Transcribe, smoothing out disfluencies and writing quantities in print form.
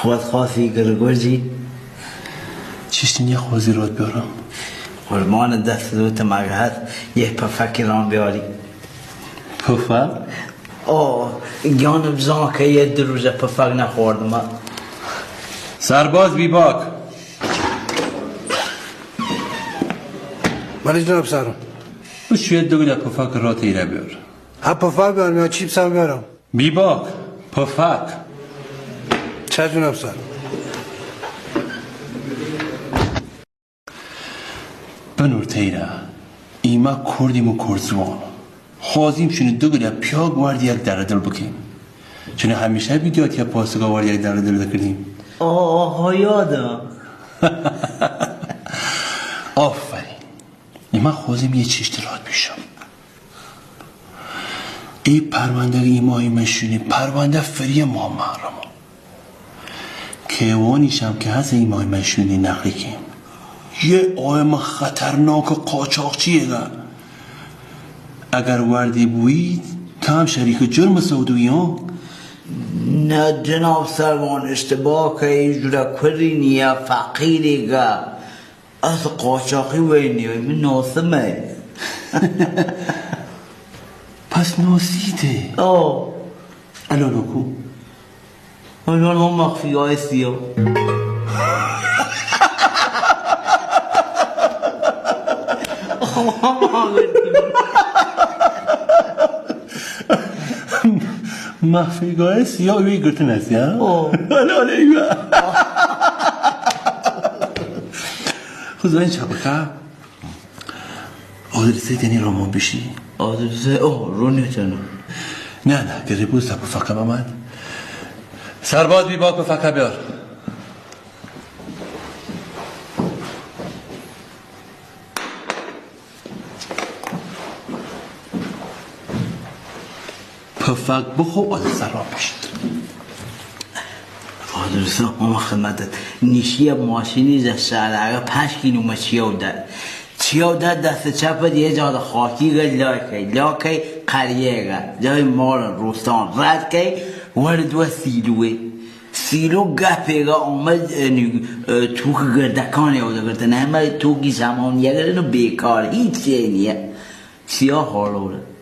خود خواهی گرگوزی چیشتی یه خوزی رود بیارم قربان دست دوت مگه هست یه پفک ران بیاری پفک؟ گیانم زان که یه دروزه پفک نخوردم سرباز بیباک ولی جناب سرم شوید دوگل پفک را تیره بیار ها پفک بیارم یا چیپس هم بیارم بیباک پفک چه جناب سرم بنور تیره ایما کردیم و کردزوان خوازیم شونه دوگل پیاگ وارد یک در دل بکیم چونه همیشه بیدیات یا پاسگاه وارد یک در دل دکردیم یادم آفرین ایما خوازیم یه چشت راد بیشم ای پرونده ایمایی مشونی پرونده فری ما محرم کیوانیشم که هست ایمایی مشونی نقلی کیم یه آیم خطرناک قاچاقچیه گا اگر وردی بوید تا هم شریک جرم سعودوی ها نه جناب سروان اشتباه که ایجورا کرینی فقیری گا از قاچاقی وینی من ناسمه پس ناسیده الان اکو الان هم مخفی های سیا مخفیگاه سیاه اوی گرتن هستی ها؟ حالا ایوه خود این چپکه آدرسه دینی رامان بشی آدرسه رو نیتنم نه گریبوز تا پفکه بمند سرباز بی باک پفکه بیار پفک بخو آدرسه را بشید آدرسه هم خدمتت نیشی ماشینی در شهر 5 کیلومتر چیو در دست چپت یه جا خاکی گل لاکی قریه گل جای مال روستان رد که ورد و سیلو گپه گا آمد توک گردکانی او دگرده نه همه توکی زمانیه گرده بیکار هیچ چیه نیه سیاه حالوره